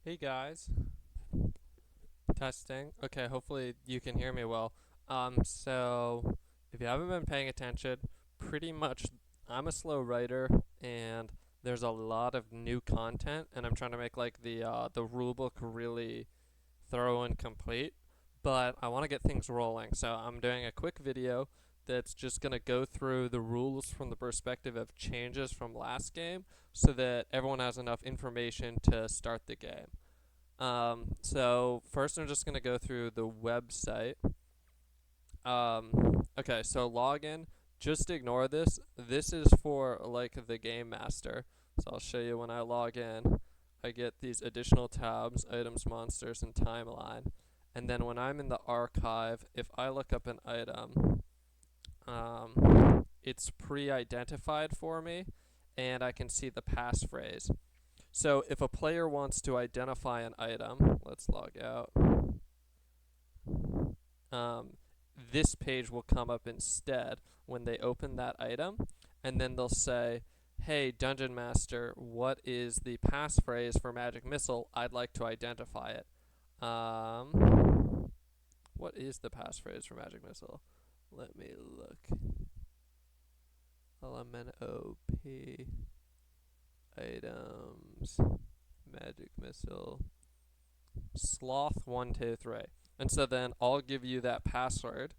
Hey guys, testing. Okay, hopefully you can hear me well. So if you haven't been paying attention, pretty much I'm a slow writer and there's a lot of new content and I'm trying to make like the rule book really thorough and complete, but I want to get things rolling. So I'm doing a quick video that's just going to go through the rules from the perspective of changes from last game so that everyone has enough information to start the game. So first I'm just gonna go through the website. Okay, so login. Just ignore this. This is for like the game master. So I'll show you when I log in. I get these additional tabs, items, monsters, and timeline. And then when I'm in the archive, if I look up an item, it's pre-identified for me, and I can see the passphrase. So if a player wants to identify an item, let's log out. Um, this page will come up instead when they open that item, and then they'll say, "Hey, Dungeon Master, what is the passphrase for Magic Missile? I'd like to identify it." What is the passphrase for Magic Missile? Let me look. LMNOP items Magic Missile Sloth 123. And so then I'll give you that password.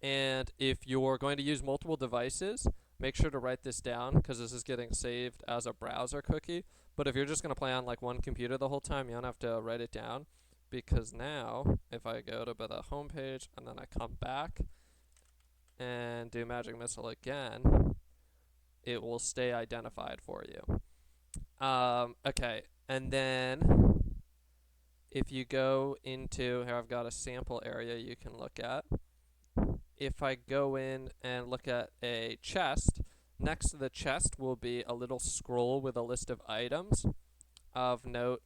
And if you're going to use multiple devices, make sure to write this down because this is getting saved as a browser cookie. But if you're just going to play on like one computer the whole time, you don't have to write it down, because now if I go to the home page and then I come back and do Magic Missile again, it will stay identified for you. Okay, and then if you go into here, I've got a sample area you can look at. If I go in and look at a chest, next to the chest will be a little scroll with a list of items. Of note,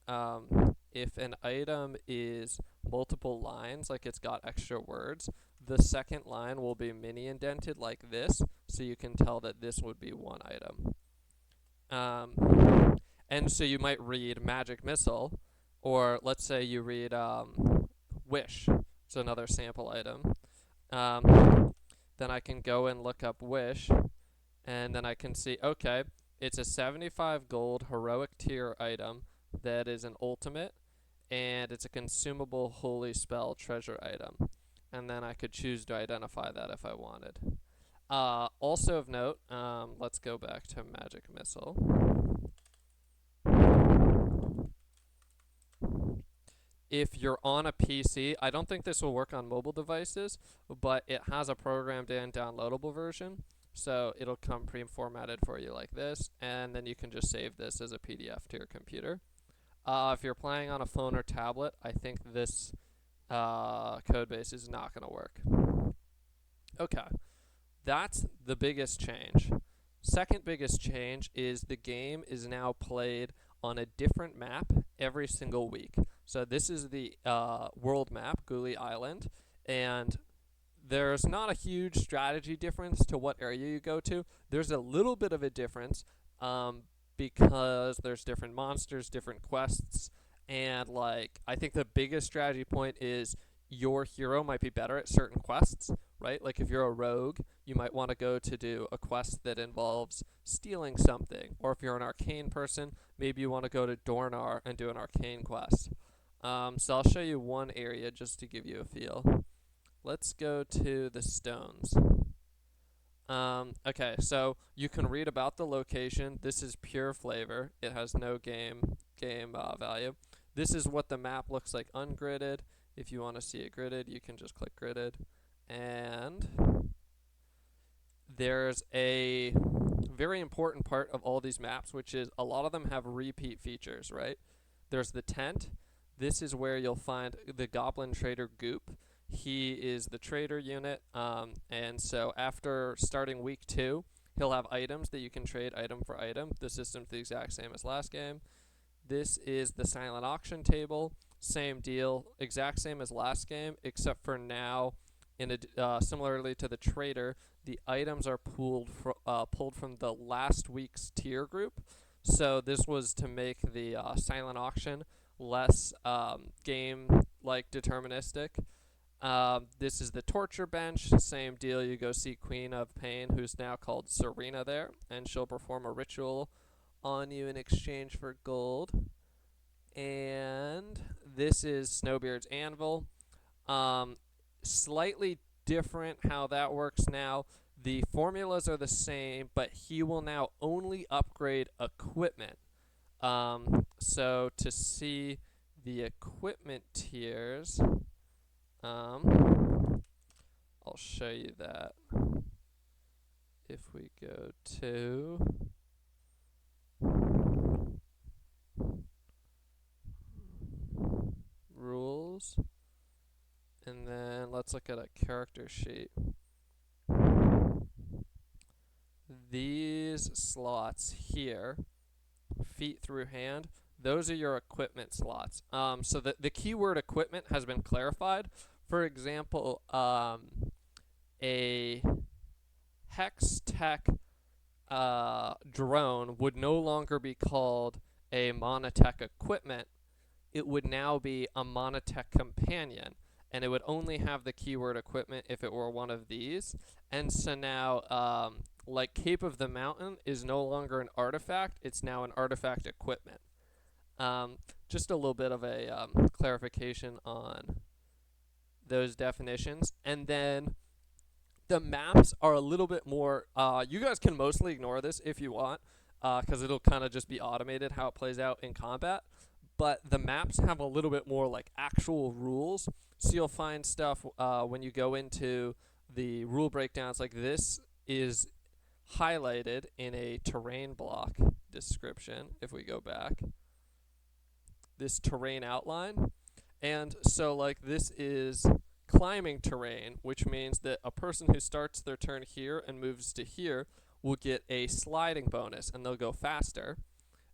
if an item is multiple lines, like it's got extra words, the second line will be mini indented like this, so you can tell that this would be one item. And so you might read Magic Missile, or let's say you read Wish. It's another sample item. Then I can go and look up Wish, and then I can see, okay, it's a 75 gold heroic tier item that is an ultimate, and it's a consumable holy spell treasure item. And then I could choose to identify that if I wanted. Also of note, let's go back to Magic Missile. If you're on a PC, I don't think this will work on mobile devices, but it has a programmed in downloadable version. So it'll come pre-formatted for you like this, and then you can just save this as a PDF to your computer. If you're playing on a phone or tablet, I think this code base is not going to work. Okay, that's the biggest change. Second biggest change is the game is now played on a different map every single week. So this is the world map, Gooley Island, and there's not a huge strategy difference to what area you go to. There's a little bit of a difference because there's different monsters, different quests, and like I think the biggest strategy point is your hero might be better at certain quests, right? Like if you're a rogue, you might want to go to do a quest that involves stealing something, or if you're an arcane person, maybe you want to go to Dornar and do an arcane quest. So I'll show you one area just to give you a feel. Let's go to the stones. Okay, so you can read about the location. This is pure flavor. It has no game value. This is what the map looks like ungridded. If you want to see it gridded, you can just click gridded. And there's a very important part of all these maps, which is a lot of them have repeat features, right? There's the tent. This is where you'll find the Goblin Trader Goop. He is the trader unit, and so after starting week 2, he'll have items that you can trade item for item. The system's the exact same as last game. This is the silent auction table. Same deal, exact same as last game, except for now, similarly to the trader, the items are pulled from the last week's tier group. So this was to make the silent auction less game like deterministic. This is the torture bench. Same deal. You go see Queen of Pain, who's now called Serena there, and she'll perform a ritual on you in exchange for gold. And this is Snowbeard's Anvil. Slightly different how that works now. The formulas are the same, but he will now only upgrade equipment. So to see the equipment tiers, I'll show you that if we go to rules, and then let's look at a character sheet. These slots here, feet through hand, those are your equipment slots. So the keyword equipment has been clarified. For example, a Hex Tech drone would no longer be called a Monotech equipment. It would now be a Monotech companion, and it would only have the keyword equipment if it were one of these. And so now, like Cape of the Mountain is no longer an artifact, it's now an artifact equipment. Just a little bit of a clarification on those definitions. And then the maps are a little bit more, you guys can mostly ignore this if you want, because it'll kind of just be automated how it plays out in combat. But the maps have a little bit more like actual rules. So you'll find stuff when you go into the rule breakdowns, like this is highlighted in a terrain block description. If we go back, this terrain outline. And so like this is climbing terrain, which means that a person who starts their turn here and moves to here will get a sliding bonus, and they'll go faster.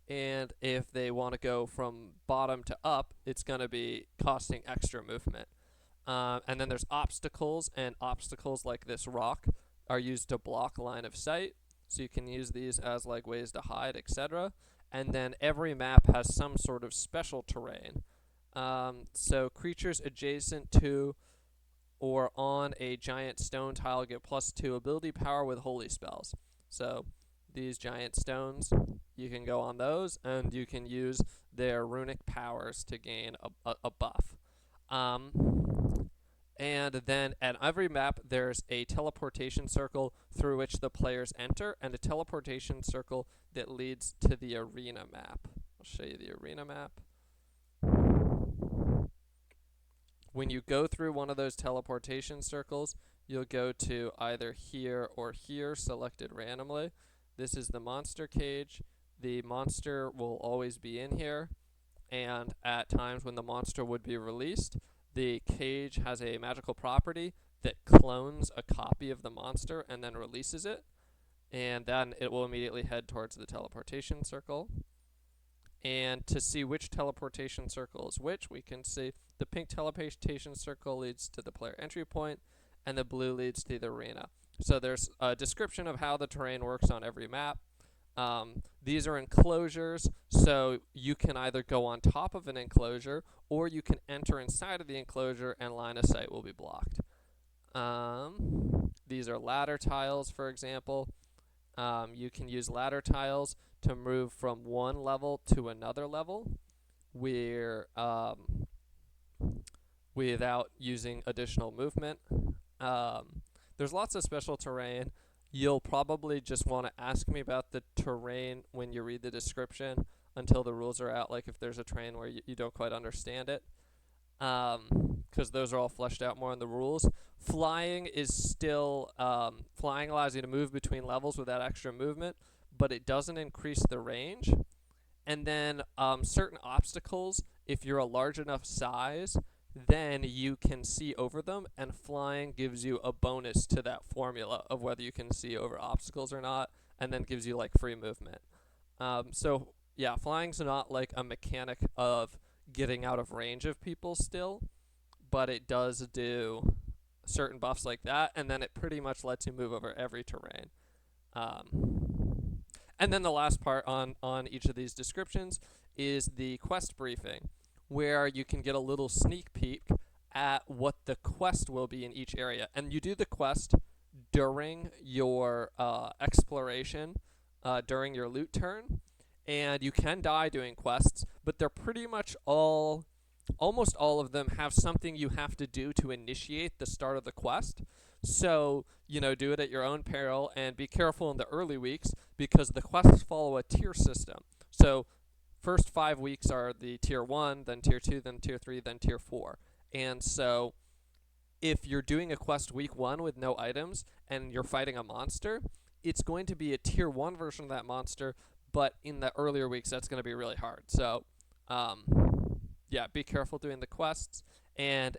And if they want to go from bottom to up, it's going to be costing extra movement. And then there's obstacles, and obstacles like this rock are used to block line of sight. So you can use these as like ways to hide, etc. And then every map has some sort of special terrain. So creatures adjacent to or on a giant stone tile get +2 ability power with holy spells. So these giant stones, you can go on those, and you can use their runic powers to gain a buff. And then at every map, there's a teleportation circle through which the players enter, and a teleportation circle that leads to the arena map. I'll show you the arena map. When you go through one of those teleportation circles, you'll go to either here or here, selected randomly. This is the monster cage. The monster will always be in here, and at times when the monster would be released, the cage has a magical property that clones a copy of the monster and then releases it, and then it will immediately head towards the teleportation circle. And to see which teleportation circle is which, we can see the pink teleportation circle leads to the player entry point, and the blue leads to the arena. So there's a description of how the terrain works on every map. These are enclosures, so you can either go on top of an enclosure, or you can enter inside of the enclosure and line of sight will be blocked. These are ladder tiles, for example. You can use ladder tiles to move from one level to another level without using additional movement. There's lots of special terrain. You'll probably just want to ask me about the terrain when you read the description until the rules are out, like if there's a terrain where you don't quite understand it, because those are all fleshed out more in the rules. Flying is still, flying allows you to move between levels without extra movement, but it doesn't increase the range. And then certain obstacles, if you're a large enough size, then you can see over them, and flying gives you a bonus to that formula of whether you can see over obstacles or not, and then gives you like free movement. So yeah, flying's not like a mechanic of getting out of range of people still, but it does do certain buffs like that, and then it pretty much lets you move over every terrain. And then the last part on each of these descriptions is the quest briefing, where you can get a little sneak peek at what the quest will be in each area. And you do the quest during your exploration, during your loot turn. And you can die doing quests, but they're pretty much almost all of them have something you have to do to initiate the start of the quest. So, do it at your own peril and be careful in the early weeks because the quests follow a tier system. So, first 5 weeks are the tier 1, then tier 2, then tier 3, then tier 4. And so, if you're doing a quest week 1 with no items and you're fighting a monster, it's going to be a tier 1 version of that monster, but in the earlier weeks, that's going to be really hard. So, yeah, be careful doing the quests. And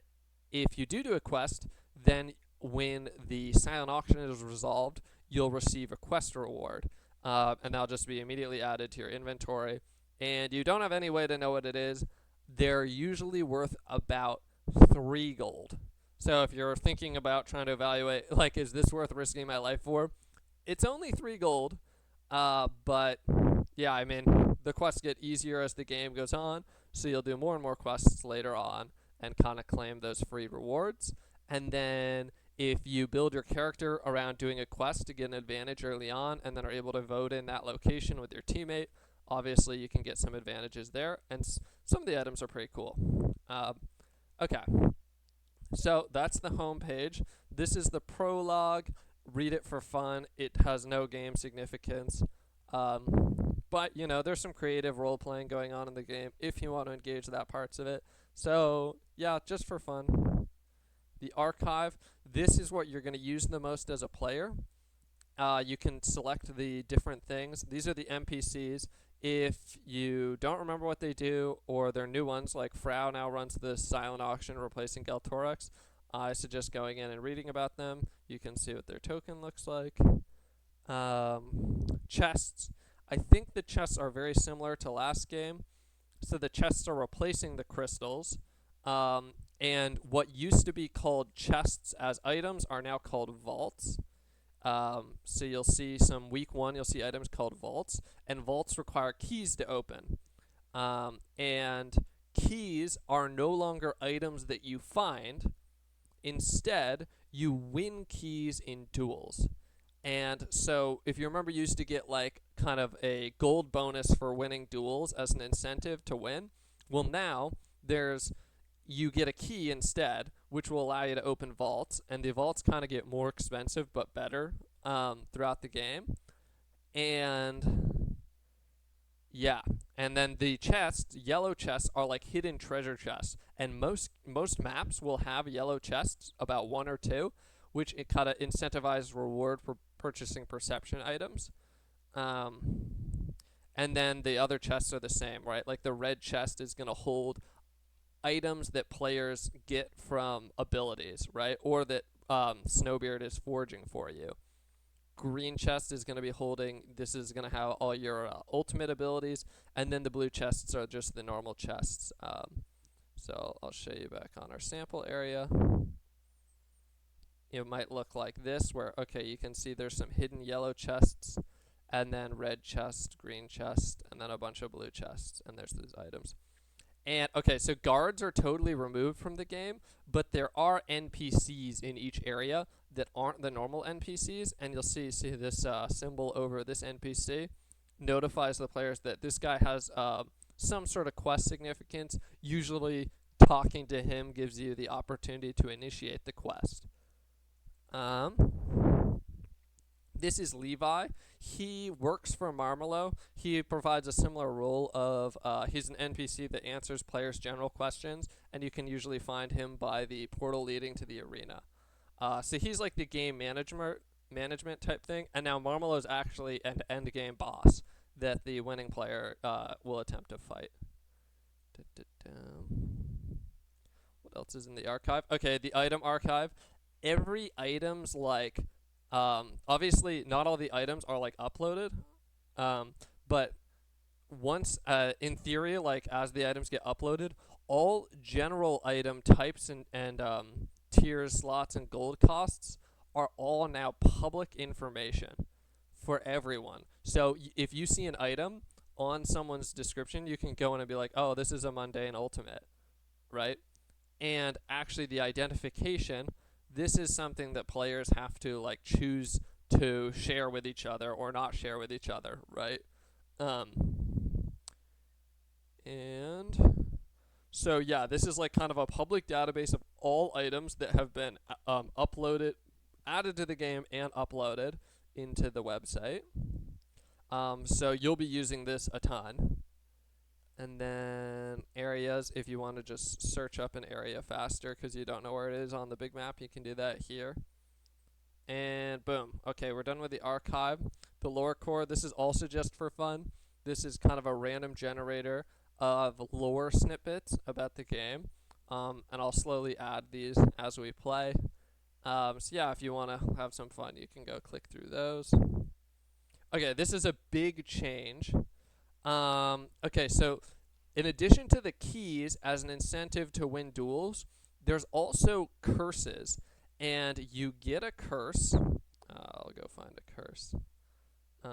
if you do a quest, then when the silent auction is resolved, you'll receive a quest reward. And that'll just be immediately added to your inventory. And you don't have any way to know what it is. They're usually worth about 3 gold. So if you're thinking about trying to evaluate, like, is this worth risking my life for? It's only 3 gold. But, yeah, I mean, the quests get easier as the game goes on. So you'll do more and more quests later on and kind of claim those free rewards. And then if you build your character around doing a quest to get an advantage early on and then are able to vote in that location with your teammate, obviously you can get some advantages there. And some of the items are pretty cool. Okay. So that's the home page. This is the prologue. Read it for fun. It has no game significance. But, there's some creative role-playing going on in the game if you want to engage that parts of it. So, yeah, just for fun. The archive, this is what you're going to use the most as a player. You can select the different things. These are the NPCs. If you don't remember what they do, or they're new ones, like Frau now runs the silent auction replacing Galtorax, I suggest going in and reading about them. You can see what their token looks like. Chests. I think the chests are very similar to last game. So the chests are replacing the crystals. And what used to be called chests as items are now called vaults. So you'll see some week 1, you'll see items called vaults. And vaults require keys to open. And keys are no longer items that you find. Instead, you win keys in duels. And so if you remember, you used to get like kind of a gold bonus for winning duels as an incentive to win. Well, now you get a key instead, which will allow you to open vaults. And the vaults kind of get more expensive but better throughout the game. And yeah, and then the chests, yellow chests, are like hidden treasure chests. And most maps will have yellow chests, about 1 or 2, which it kind of incentivizes reward for purchasing perception items. And then the other chests are the same, right? Like the red chest is going to hold items that players get from abilities, right? Or that Snowbeard is forging for you. Green chest is going to be holding, this is going to have all your ultimate abilities, and then the blue chests are just the normal chests. So I'll show you back on our sample area. It might look like this, where, okay, you can see there's some hidden yellow chests, and then red chest, green chest, and then a bunch of blue chests, and there's these items. And, okay, so guards are totally removed from the game, but there are NPCs in each area that aren't the normal NPCs, and you'll see this symbol over this NPC notifies the players that this guy has some sort of quest significance. Usually talking to him gives you the opportunity to initiate the quest. This is Levi. He works for Marmelo. He provides a similar role of, he's an NPC that answers players' general questions, and you can usually find him by the portal leading to the arena. So he's like the game management type thing, and now Marmelo's actually an end game boss that the winning player will attempt to fight. What else is in the archive? Okay, the item archive. Every item's like, obviously not all the items are like uploaded, but once, in theory, like as the items get uploaded, all general item types and tiers, slots, and gold costs are all now public information for everyone. So if you see an item on someone's description, you can go in and be like, oh, this is a mundane ultimate, right? And actually the identification, this is something that players have to like choose to share with each other or not share with each other, right? Um, and so yeah, this is like kind of a public database of all items that have been uploaded, added to the game and uploaded into the website. So you'll be using this a ton. And then areas, if you want to just search up an area faster because you don't know where it is on the big map, you can do that here. And boom. Okay, we're done with the archive. The lore core, this is also just for fun. This is kind of a random generator of lore snippets about the game. And I'll slowly add these as we play. So yeah, if you want to have some fun, you can go click through those. Okay, this is a big change. Okay, so in addition to the keys as an incentive to win duels, there's also curses. And you get a curse. I'll go find a curse. I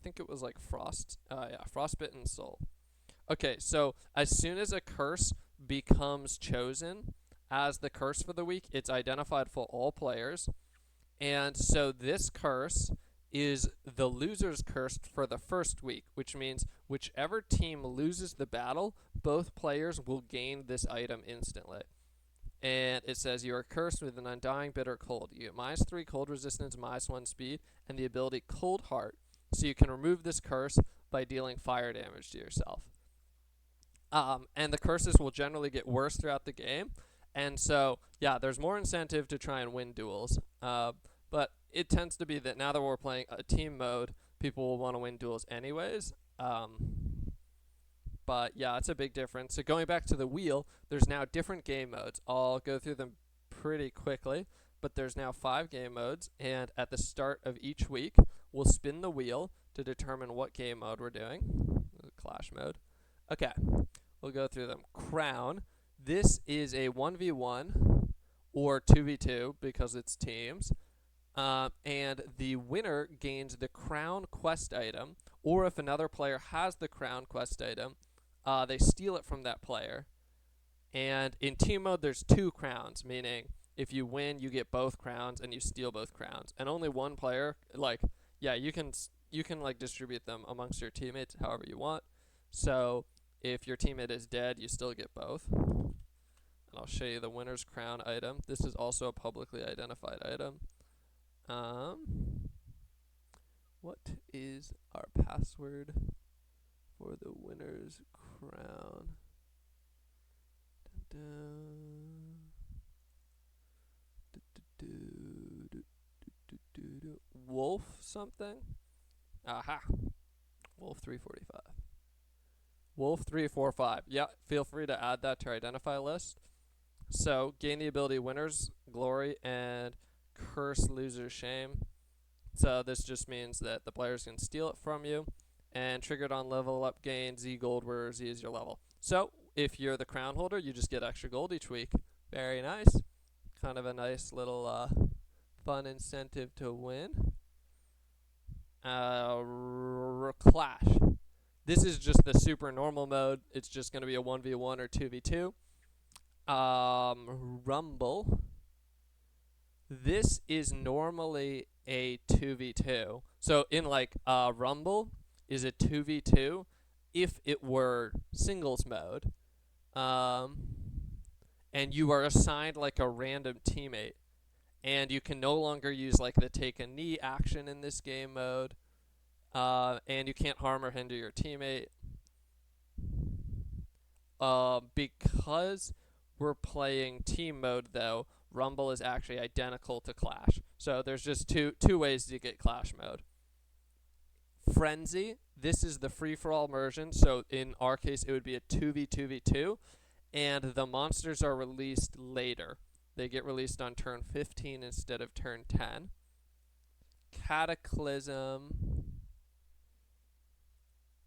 think it was like Frostbitten Soul. Okay, so as soon as a curse becomes chosen as the curse for the week, it's identified for all players. And so this curse is the loser's curse for the first week, which means whichever team loses the battle, both players will gain this item instantly. And it says you are cursed with an undying bitter cold. You get -3 cold resistance, -1 speed, and the ability Cold Heart. So you can remove this curse by dealing fire damage to yourself. And the curses will generally get worse throughout the game. And so, yeah, there's more incentive to try and win duels. But it tends to be that now that we're playing a team mode, people will want to win duels anyways. But yeah, it's a big difference. So going back to the wheel, there's now different game modes. I'll go through them pretty quickly, but there's now 5 game modes, and at the start of each week, we'll spin the wheel to determine what game mode we're doing. Clash mode. Okay, we'll go through them. Crown. This is a 1v1 or 2v2 because it's teams. And the winner gains the crown quest item, or if another player has the crown quest item, they steal it from that player. And in team mode, there's 2 crowns, meaning if you win, you get both crowns and you steal both crowns. And only one player, like, yeah, you can like distribute them amongst your teammates however you want. So if your teammate is dead, you still get both. And I'll show you the winner's crown item. This is also a publicly identified item. What is our password for the winner's crown? Wolf something? Aha. Wolf 345. Wolf 345. Yeah, feel free to add that to our identify list. So, gain the ability Winner's Glory and Curse Loser's Shame. So this just means that the players can steal it from you, and triggered on level up gain Z gold where Z is your level. So if you're the crown holder, you just get extra gold each week. Very nice. Kind of a nice little fun incentive to win. Clash. This is just the super normal mode. It's just going to be a 1v1 or 2v2. Rumble. This is normally a 2v2. So in like Rumble is a 2v2 if it were singles mode. And you are assigned like a random teammate. And you can no longer use like the take a knee action in this game mode. And you can't harm or hinder your teammate. Because we're playing team mode though, Rumble is actually identical to Clash. So there's just two ways to get Clash mode. Frenzy, this is the free-for-all version. So in our case, it would be a 2v2v2. And the monsters are released later. They get released on turn 15 instead of turn 10. Cataclysm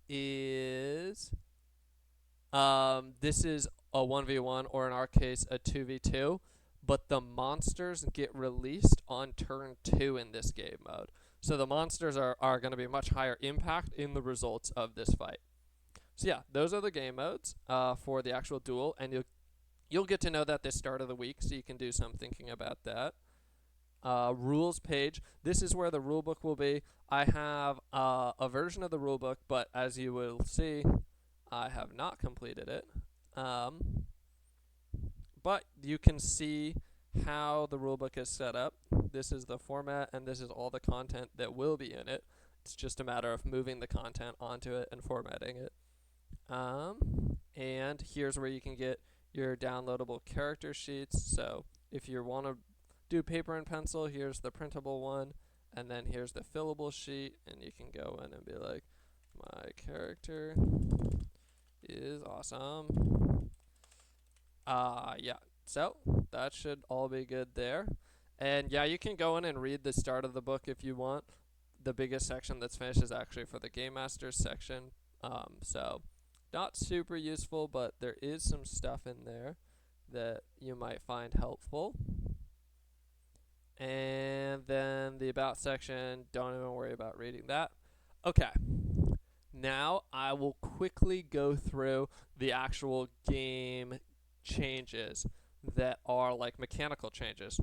is... this is a 1v1, or in our case, a 2v2. But the monsters get released on turn 2 in this game mode. So the monsters are going to be much higher impact in the results of this fight. So yeah, those are the game modes for the actual duel, and you'll get to know that this start of the week, so you can do some thinking about that. Rules page. This is where the rulebook will be. I have a version of the rulebook, but as you will see, I have not completed it. But you can see how the rulebook is set up. This is the format, and this is all the content that will be in it. It's just a matter of moving the content onto it and formatting it. And here's where you can get your downloadable character sheets. So if you want to do paper and pencil, here's the printable one, and then here's the fillable sheet, and you can go in and be like, my character is awesome. Yeah, so that should all be good there. And yeah, you can go in and read the start of the book if you want. The biggest section that's finished is actually for the Game Masters section. So not super useful, but there is some stuff in there that you might find helpful. And then the About section, don't even worry about reading that. Okay. Now I will quickly go through the actual game changes that are like mechanical changes.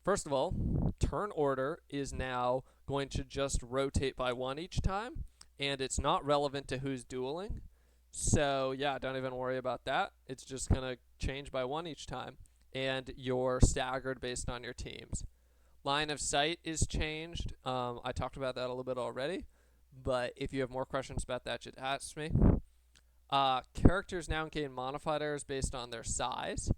First of all, turn order is now going to just rotate by 1 each time, and it's not relevant to who's dueling. So yeah, don't even worry about that. It's just going to change by 1 each time, and you're staggered based on your teams. Line of sight is changed. I talked about that a little bit already, but if you have more questions about that, just ask me. Characters now gain modifiers based on their size.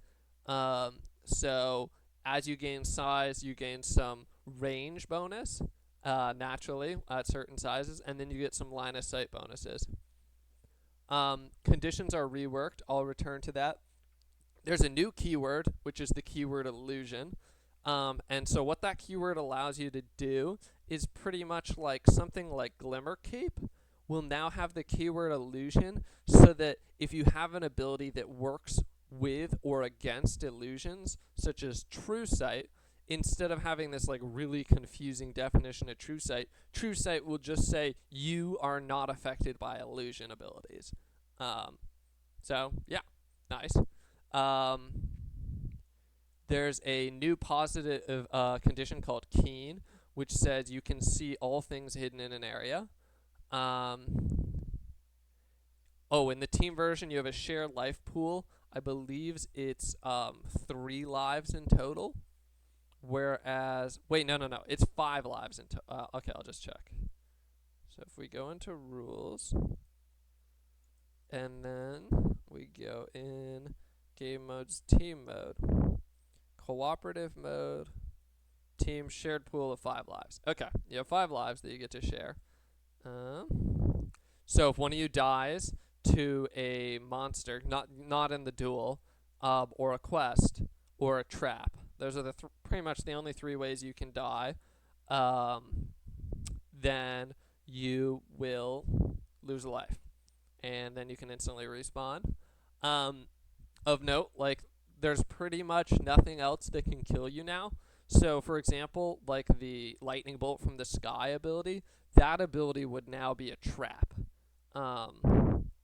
So as you gain size, you gain some range bonus naturally at certain sizes, and then you get some line of sight bonuses. Conditions are reworked. I'll return to that. There's a new keyword, which is the keyword illusion. And so what that keyword allows you to do is pretty much like something like Glimmer Cape will now have the keyword illusion, so that if you have an ability that works with or against illusions, such as True Sight, instead of having this like really confusing definition of True Sight will just say you are not affected by illusion abilities. So yeah, nice. There's a new positive condition called Keen, which says you can see all things hidden in an area. In the team version, you have a shared life pool. I believe it's 3 lives in total. Whereas, wait, no. It's 5 lives in total. Okay, I'll just check. So if we go into rules, and then we go in game modes, team mode, cooperative mode, team shared pool of 5 lives. Okay, you have 5 lives that you get to share. So if one of you dies to a monster, not in the duel, or a quest, or a trap, those are pretty much the only 3 ways you can die, then you will lose a life, and then you can instantly respawn. Of note, like, there's pretty much nothing else that can kill you now. So, for example, like the lightning bolt from the sky ability, that ability would now be a trap.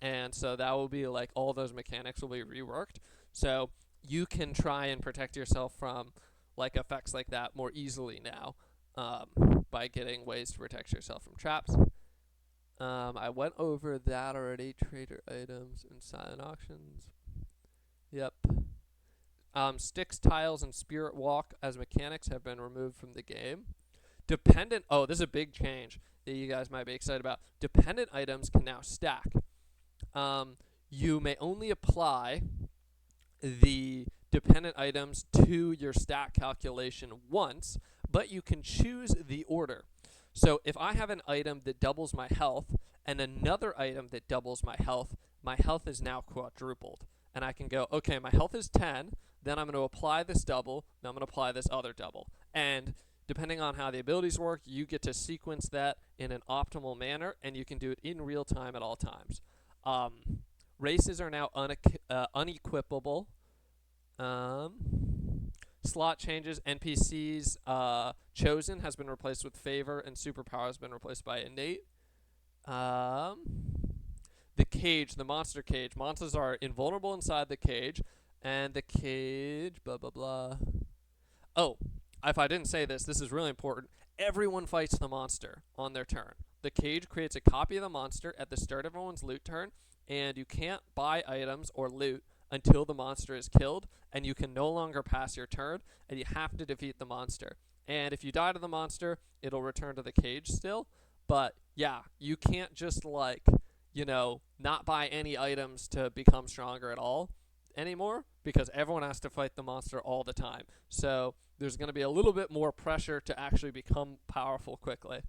And so that will be like all those mechanics will be reworked. So you can try and protect yourself from like effects like that more easily now, by getting ways to protect yourself from traps. I went over that already. Trader items and silent auctions. Yep. Sticks, tiles, and spirit walk as mechanics have been removed from the game. Dependent, this is a big change that you guys might be excited about. Dependent items can now stack. You may only apply the dependent items to your stack calculation once, but you can choose the order. So if I have an item that doubles my health and another item that doubles my health is now quadrupled. And I can go, okay, my health is 10, then I'm going to apply this double, then I'm going to apply this other double. And depending on how the abilities work, you get to sequence that in an optimal manner, and you can do it in real time at all times. Races are now unequipable. Slot changes. NPCs chosen has been replaced with favor, and superpower has been replaced by innate. Um, the cage, the monster cage. Monsters are invulnerable inside the cage, and the cage, blah blah blah. Oh, if I didn't say this, this is really important. Everyone fights the monster on their turn. The cage creates a copy of the monster at the start of everyone's loot turn, and you can't buy items or loot until the monster is killed, and you can no longer pass your turn, and you have to defeat the monster. And if you die to the monster, it'll return to the cage still. But yeah, you can't just like, not buy any items to become stronger at all anymore because everyone has to fight the monster all the time. So there's going to be a little bit more pressure to actually become powerful quickly.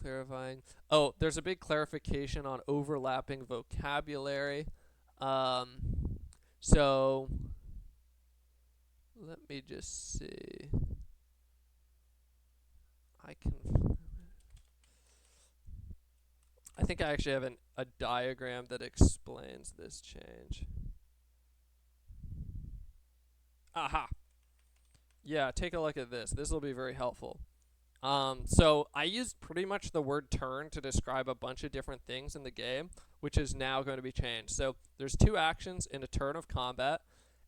Clarifying. Oh, there's a big clarification on overlapping vocabulary. So let me just see. I think I actually have a diagram that explains this change. Aha! Yeah, take a look at this. This will be very helpful. So I used pretty much the word turn to describe a bunch of different things in the game, which is now going to be changed. So there's 2 actions in a turn of combat,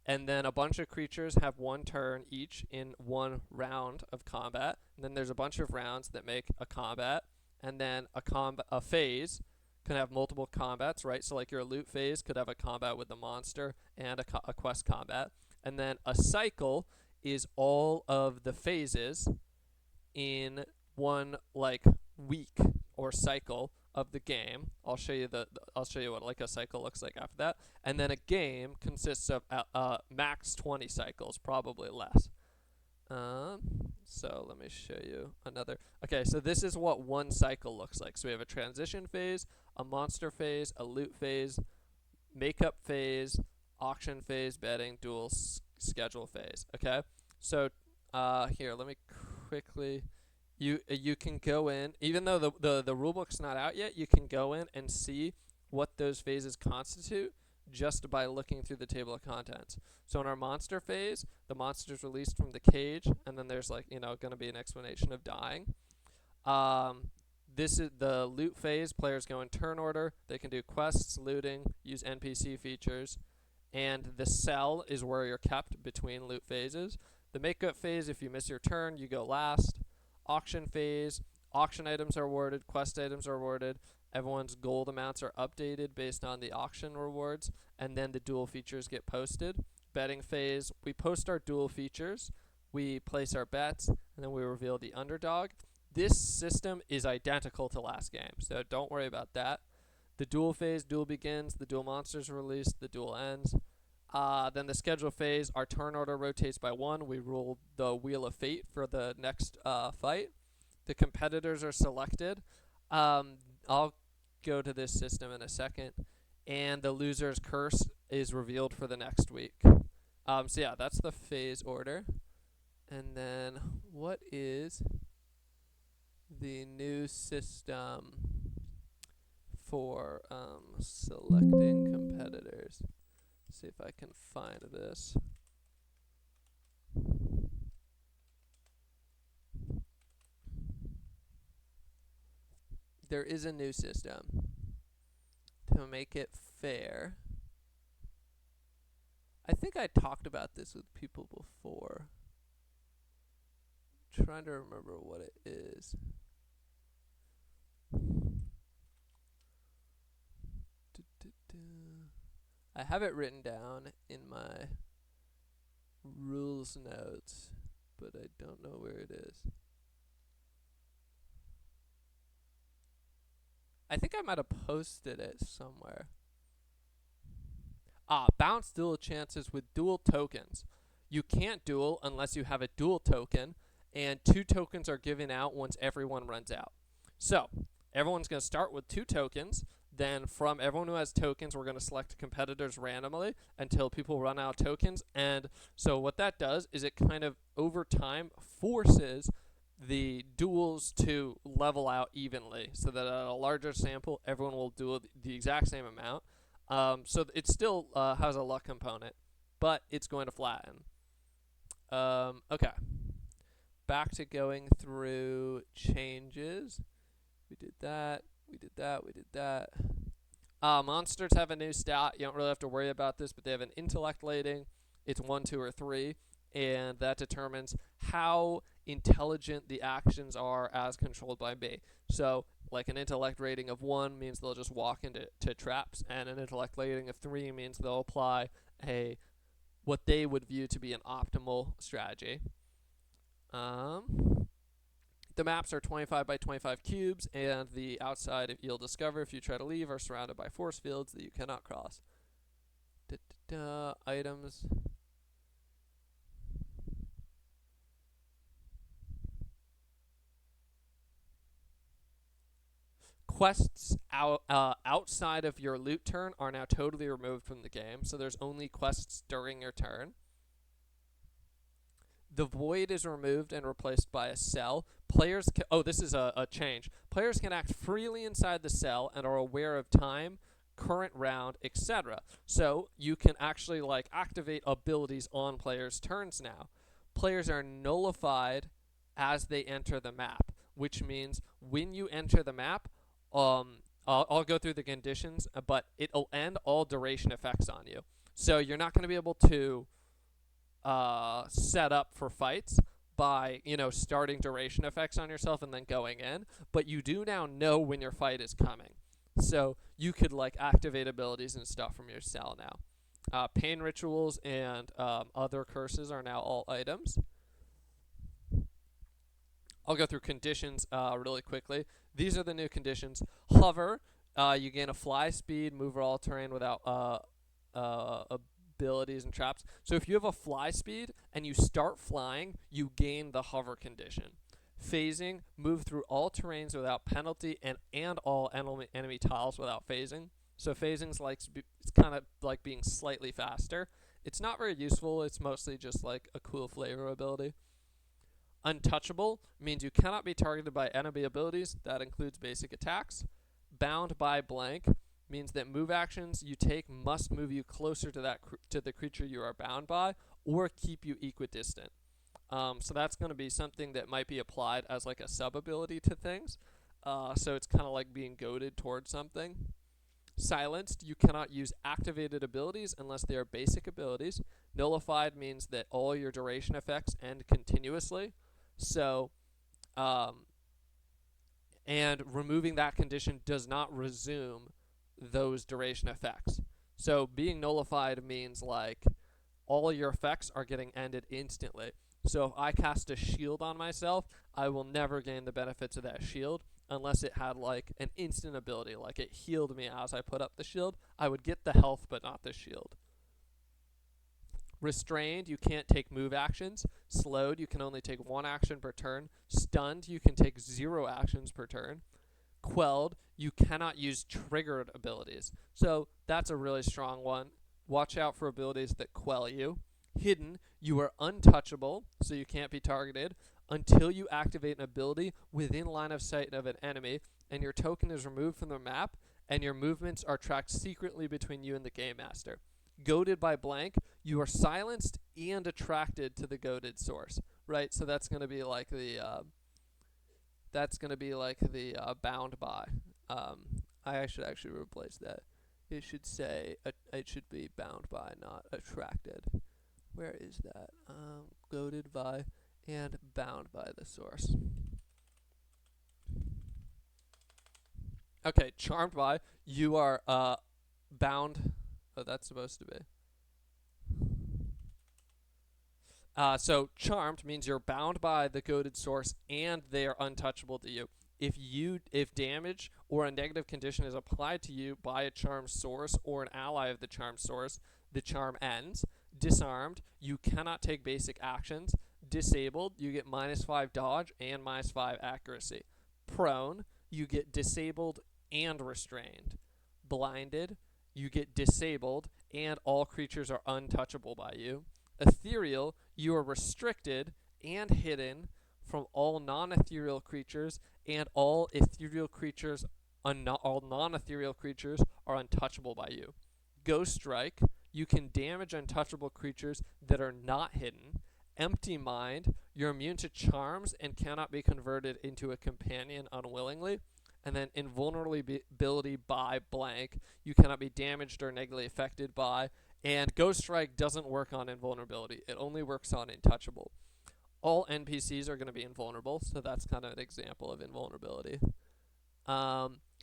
and then a bunch of creatures have 1 turn each in 1 round of combat. And then there's a bunch of rounds that make a combat, and then a phase can have multiple combats, right? So like your loot phase could have a combat with the monster and a quest combat. And then a cycle is all of the phases in one like week or cycle of the game. I'll show you what like a cycle looks like after that. And then a game consists of max 20 cycles, probably less. So let me show you another. Okay, so this is what one cycle looks like. So we have a transition phase, a monster phase, a loot phase, makeup phase, auction phase, betting, duel, schedule phase. Okay, so here, let me quickly. You can go in, even though the rulebook's not out yet, you can go in and see what those phases constitute just by looking through the table of contents. So in our monster phase, the monster's released from the cage, and then there's like, going to be an explanation of dying. This is the loot phase. Players go in turn order. They can do quests, looting, use NPC features. And the cell is where you're kept between loot phases. The makeup phase, if you miss your turn, you go last. Auction phase, auction items are awarded, quest items are awarded. Everyone's gold amounts are updated based on the auction rewards, and then the duel features get posted. Betting phase, we post our duel features, we place our bets, and then we reveal the underdog. This system is identical to last game, so don't worry about that. The duel phase, duel begins, the duel monsters are released, the duel ends. Then the schedule phase, our turn order rotates by 1. We rule the Wheel of Fate for the next fight. The competitors are selected. I'll go to this system in a second. And the loser's curse is revealed for the next week. So yeah, that's the phase order. And then what is the new system for selecting competitors? See if I can find this. There is a new system to make it fair. I think I talked about this with people before. I'm trying to remember what it is. I have it written down in my rules notes, but I don't know where it is. I think I might have posted it somewhere. Bounce duel chances with dual tokens. You can't duel unless you have a dual token, and 2 tokens are given out once everyone runs out. So, everyone's going to start with 2 tokens. Then from everyone who has tokens, we're going to select competitors randomly until people run out of tokens. And so what that does is it kind of, over time, forces the duels to level out evenly so that at a larger sample, everyone will duel the exact same amount. So it still has a luck component, but it's going to flatten. Okay. Back to going through changes. We did that. We did that. We did that. Monsters have a new stat. You don't really have to worry about this, but they have an intellect rating. It's 1, 2, or 3, and that determines how intelligent the actions are as controlled by me. So, like an intellect rating of 1 means they'll just walk into traps, and an intellect rating of 3 means they'll apply a what they would view to be an optimal strategy. The maps are 25 by 25 cubes, and the outside you'll discover if you try to leave are surrounded by force fields that you cannot cross. Items. Quests outside of your loot turn are now totally removed from the game, so there's only quests during your turn. The void is removed and replaced by a cell. Players can, this is a change. Players can act freely inside the cell and are aware of time, current round, etc. So you can actually like activate abilities on players' turns now. Players are nullified as they enter the map, which means when you enter the map, I'll go through the conditions, but it'll end all duration effects on you. So you're not going to be able to set up for fights by, starting duration effects on yourself and then going in, but you do now know when your fight is coming. So you could like activate abilities and stuff from your cell now. Pain rituals and other curses are now all items. I'll go through conditions really quickly. These are the new conditions. Hover, you gain a fly speed, move all terrain without abilities and traps. So if you have a fly speed and you start flying, you gain the hover condition. Phasing, move through all terrains without penalty and all enemy tiles without phasing. So phasing's like it's kind of like being slightly faster. It's not very useful. It's mostly just like a cool flavor ability. Untouchable means you cannot be targeted by enemy abilities. That includes basic attacks. Bound by blank means that move actions you take must move you closer to to the creature you are bound by, or keep you equidistant. So that's going to be something that might be applied as like a sub ability to things. So it's kind of like being goaded towards something. Silenced, you cannot use activated abilities unless they are basic abilities. Nullified means that all your duration effects end continuously. So, and removing that condition does not resume those duration effects. So being nullified means like all your effects are getting ended instantly. So if I cast a shield on myself, I will never gain the benefits of that shield unless it had like an instant ability, like it healed me as I put up the shield. I would get the health but not the shield. Restrained, you can't take move actions. Slowed, you can only take 1 action per turn. Stunned, you can take 0 actions per turn. Quelled, you cannot use triggered abilities. So that's a really strong one. Watch out for abilities that quell you. Hidden, you are untouchable, so you can't be targeted until you activate an ability within line of sight of an enemy, and your token is removed from the map, and your movements are tracked secretly between you and the game master. Goaded by blank, you are silenced and attracted to the goaded source, right? So that's going to be like the bound by. I should actually replace that. It should say it should be bound by, not attracted. Where is that? Goaded by and bound by the source. Okay, charmed by. You are bound. Oh, that's supposed to be. So charmed means you're bound by the goaded source and they are untouchable to you. If damage or a negative condition is applied to you by a charmed source or an ally of the charmed source, the charm ends. Disarmed, you cannot take basic actions. Disabled, you get -5 dodge and -5 accuracy. Prone, you get disabled and restrained. Blinded, you get disabled and all creatures are untouchable by you. Ethereal, you are restricted and hidden from all non-ethereal creatures, and all ethereal creatures, all non-ethereal creatures are untouchable by you. Ghost Strike, you can damage untouchable creatures that are not hidden. Empty Mind, you're immune to charms and cannot be converted into a companion unwillingly. And then Invulnerability by blank, you cannot be damaged or negatively affected by. And Ghost Strike doesn't work on invulnerability. It only works on untouchable. All NPCs are going to be invulnerable, so that's kind of an example of invulnerability.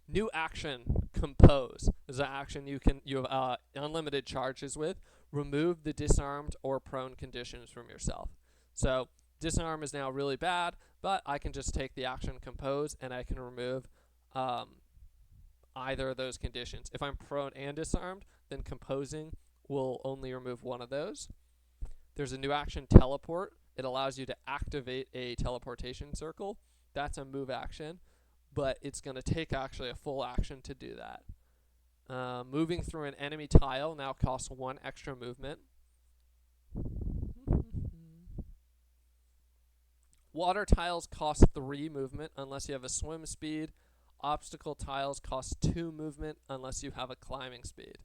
New action, Compose. This is an action you have unlimited charges with. Remove the disarmed or prone conditions from yourself. So disarm is now really bad, but I can just take the action Compose and I can remove either of those conditions. If I'm prone and disarmed, then composing will only remove one of those. There's a new action, Teleport. It allows you to activate a teleportation circle. That's a move action, but it's going to take actually a full action to do that. Moving through an enemy tile now costs 1 extra movement. Water tiles cost 3 movement unless you have a swim speed. Obstacle tiles cost 2 movement unless you have a climbing speed.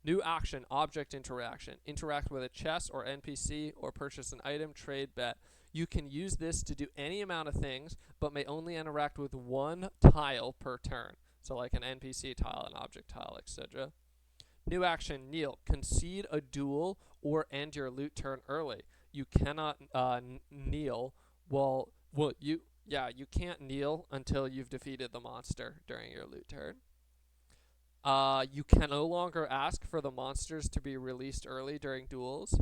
New action, Object Interaction. Interact with a chest or NPC or purchase an item, trade, bet. You can use this to do any amount of things, but may only interact with 1 tile per turn. So like an NPC tile, an object tile, etc. New action, Kneel. Concede a duel or end your loot turn early. You cannot kneel you can't kneel until you've defeated the monster during your loot turn. You can no longer ask for the monsters to be released early during duels.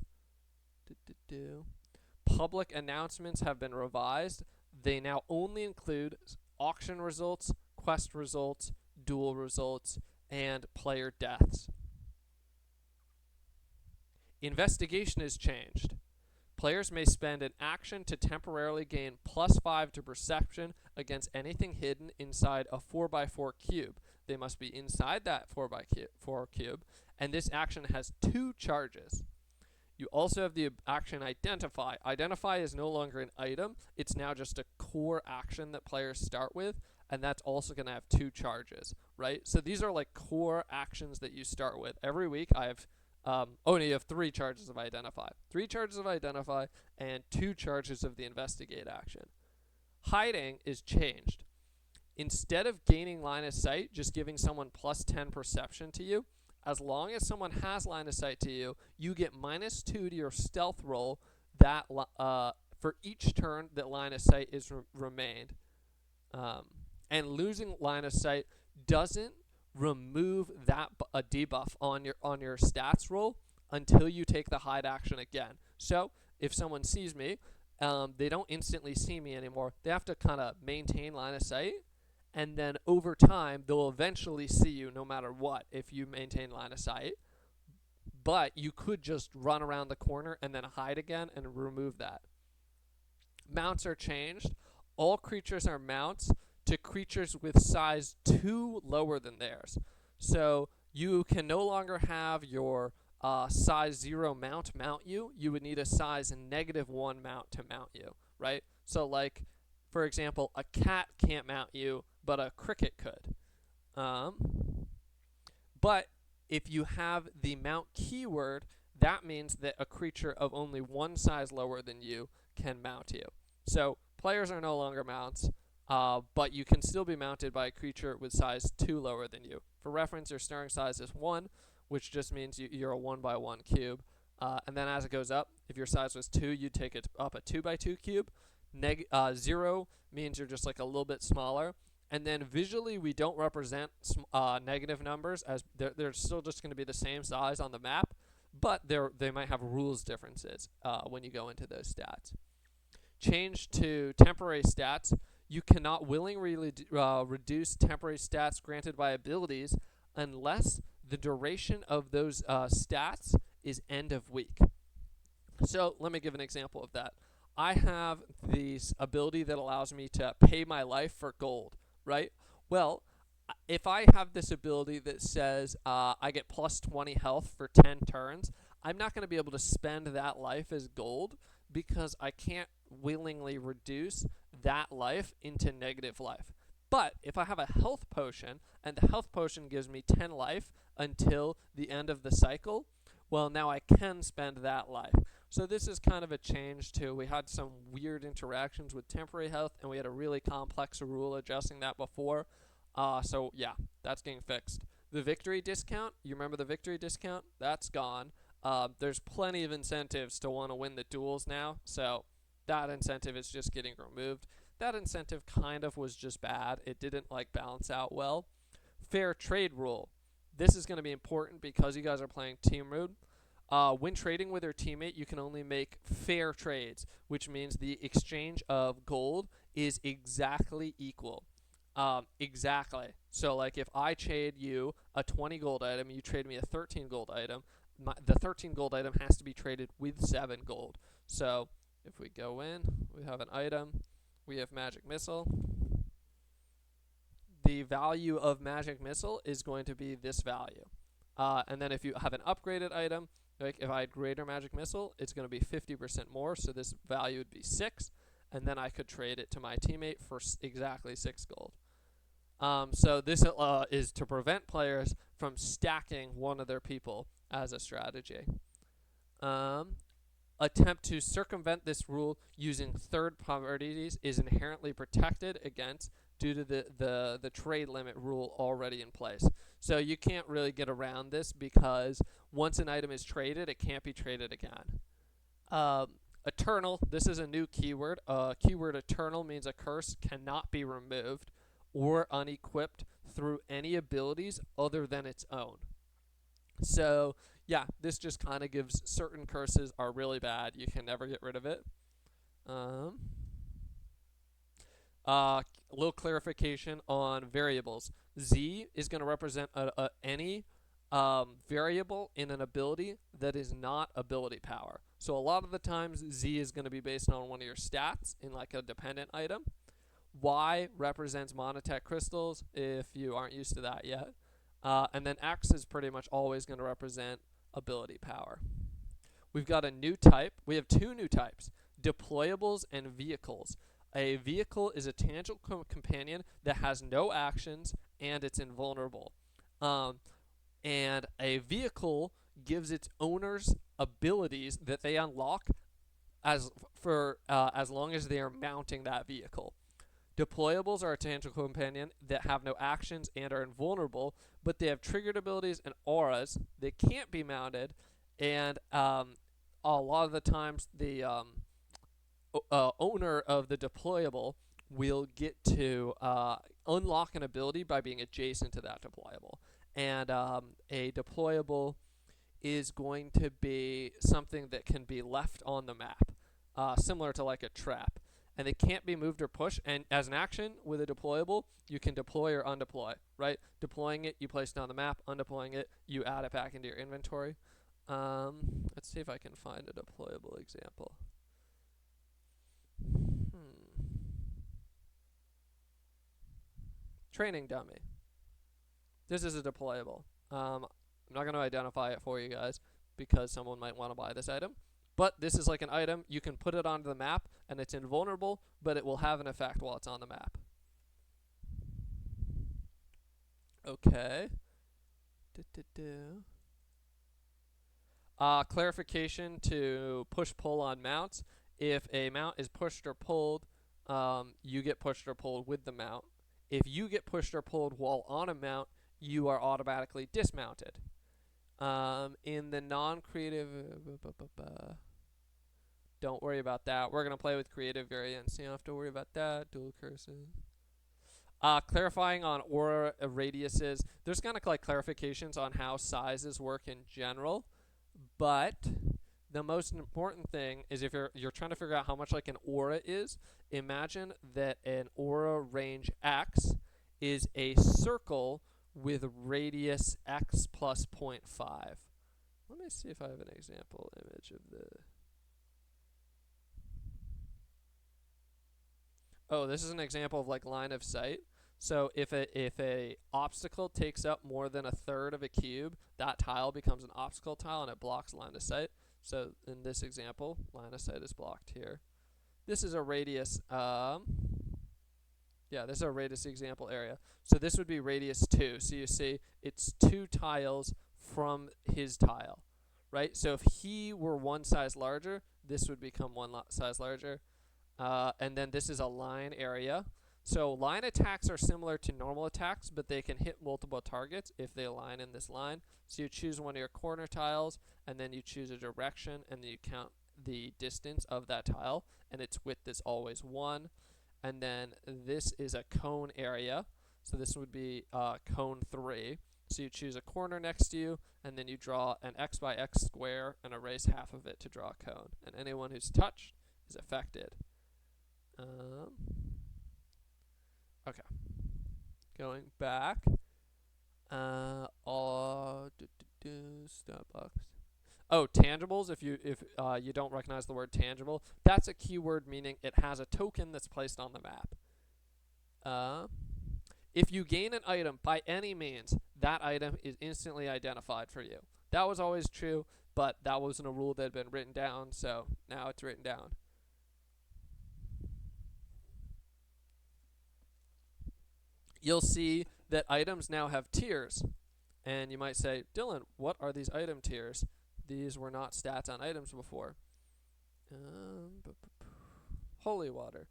Public announcements have been revised. They now only include auction results, quest results, duel results, and player deaths. Investigation is changed. Players may spend an action to temporarily gain +5 to perception against anything hidden inside a 4x4 cube. They must be inside that 4x4 cube, and this action has 2 charges. You also have the action Identify. Identify is no longer an item. It's now just a core action that players start with, and that's also going to have 2 charges, right? So these are like core actions that you start with. Every week I have you have 3 charges of Identify. 3 charges of Identify and 2 charges of the Investigate action. Hiding is changed. Instead of gaining line of sight, just giving someone +10 perception to you, as long as someone has line of sight to you, you get -2 to your stealth roll that for each turn that line of sight is remained. And losing line of sight doesn't remove that a debuff on your stats roll until you take the hide action again. So if someone sees me, they don't instantly see me anymore. They have to kind of maintain line of sight, and then over time they'll eventually see you no matter what if you maintain line of sight. But you could just run around the corner and then hide again and remove that. Mounts are changed. All creatures are mounts to creatures with size 2 lower than theirs. So you can no longer have your size 0 mount you. You would need a size -1 mount to mount you, right? So like, for example, a cat can't mount you, but a cricket could. But if you have the mount keyword, that means that a creature of only 1 size lower than you can mount you. So players are no longer mounts. But you can still be mounted by a creature with size 2 lower than you. For reference, your starting size is 1, which just means you're a 1x1 cube. And then as it goes up, if your size was 2, you'd take it up a 2x2 cube. 0 means you're just like a little bit smaller. And then visually, we don't represent negative numbers, as they're still just going to be the same size on the map, but they might have rules differences when you go into those stats. Change to temporary stats. You cannot willingly reduce temporary stats granted by abilities unless the duration of those stats is end of week. So let me give an example of that. I have this ability that allows me to pay my life for gold, right? Well, if I have this ability that says I get +20 health for 10 turns, I'm not going to be able to spend that life as gold because I can't willingly reduce that life into negative life. But if I have a health potion, and the health potion gives me 10 life until the end of the cycle, well, now I can spend that life. So this is kind of a change to, we had some weird interactions with temporary health, and we had a really complex rule adjusting that before. So yeah, that's getting fixed. The victory discount, you remember the victory discount? That's gone. There's plenty of incentives to want to win the duels now, so that incentive is just getting removed. That incentive kind of was just bad. It didn't like balance out well. Fair trade rule. This is going to be important because you guys are playing team mode. When trading with your teammate, you can only make fair trades, which means the exchange of gold is exactly equal. Exactly. So, like, if I trade you a 20 gold item, you trade me a 13 gold item, the 13 gold item has to be traded with 7 gold. So, if we go in, we have an item, we have Magic Missile. The value of Magic Missile is going to be this value. And then if you have an upgraded item, like if I had Greater Magic Missile, it's going to be 50% more, so this value would be 6, and then I could trade it to my teammate for exactly 6 gold. So this is to prevent players from stacking one of their people as a strategy. Attempt to circumvent this rule using third parties is inherently protected against due to the trade limit rule already in place. So you can't really get around this because once an item is traded, it can't be traded again. Eternal, this is a new keyword. Keyword eternal means a curse cannot be removed or unequipped through any abilities other than its own. So yeah, this just kind of gives certain curses are really bad. You can never get rid of it. A little clarification on variables. Z is going to represent any variable in an ability that is not ability power. So a lot of the times Z is going to be based on one of your stats in like a dependent item. Y represents monotech crystals if you aren't used to that yet. And then X is pretty much always going to represent ability power. We've got a new type. We have 2 new types, deployables and vehicles. A vehicle is a tangible companion that has no actions and it's invulnerable. And a vehicle gives its owners abilities that they unlock as long as they are mounting that vehicle. Deployables are a tangible companion that have no actions and are invulnerable, but they have triggered abilities and auras that can't be mounted, and a lot of the times the owner of the deployable will get to unlock an ability by being adjacent to that deployable. And a deployable is going to be something that can be left on the map, similar to like a trap. And they can't be moved or pushed. And as an action with a deployable, you can deploy or undeploy, right? Deploying it, you place it on the map. Undeploying it, you add it back into your inventory. Let's see if I can find a deployable example. Training dummy. This is a deployable. I'm not going to identify it for you guys because someone might want to buy this item. But this is like an item. You can put it onto the map, and it's invulnerable, but it will have an effect while it's on the map. Okay. Clarification to push-pull on mounts. If a mount is pushed or pulled, you get pushed or pulled with the mount. If you get pushed or pulled while on a mount, you are automatically dismounted. In the non-creative, don't worry about that. We're going to play with creative variants. You don't have to worry about that. Dual curses. Clarifying on aura radiuses. There's kind of like clarifications on how sizes work in general. But the most important thing is if you're trying to figure out how much like an aura is, imagine that an aura range X is a circle with radius X plus 0.5. Let me see if I have an example image of the... Oh, this is an example of like line of sight. So if a obstacle takes up more than a third of a cube, that tile becomes an obstacle tile and it blocks line of sight. So in this example, line of sight is blocked here. This is a radius Yeah, this is a radius example area. So this would be radius 2. So you see it's 2 tiles from his tile, right? So if he were one size larger, this would become one size larger. And then this is a line area. So line attacks are similar to normal attacks, but they can hit multiple targets if they align in this line. So you choose one of your corner tiles, and then you choose a direction, and then you count the distance of that tile, and its width is always 1. And then this is a cone area. So this would be cone 3. So you choose a corner next to you, and then you draw an x by x square and erase half of it to draw a cone. And anyone who's touched is affected. Okay. Going back. Starbucks. Oh, tangibles. If you don't recognize the word tangible, that's a keyword meaning it has a token that's placed on the map. If you gain an item by any means, that item is instantly identified for you. That was always true, but that wasn't a rule that had been written down, so now it's written down. You'll see that items now have tiers. And you might say, Dylan, what are these item tiers? These were not stats on items before. Holy water.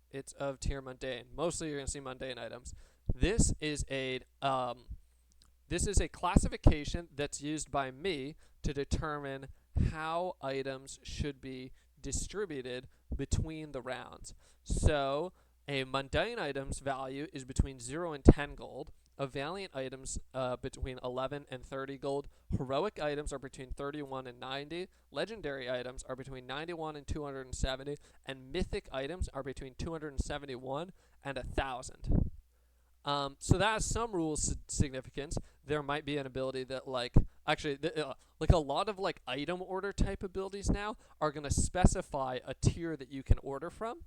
It's of tier mundane. Mostly you're going to see mundane items. This is a classification that's used by me to determine how items should be distributed between the rounds. So a mundane item's value is between 0 and 10 gold. A valiant items between 11 and 30 gold. Heroic items are between 31 and 90. Legendary items are between 91 and 270. And mythic items are between 271 and 1,000. So that has some rules significance. There might be an ability that like a lot of like item order type abilities now are going to specify a tier that you can order from.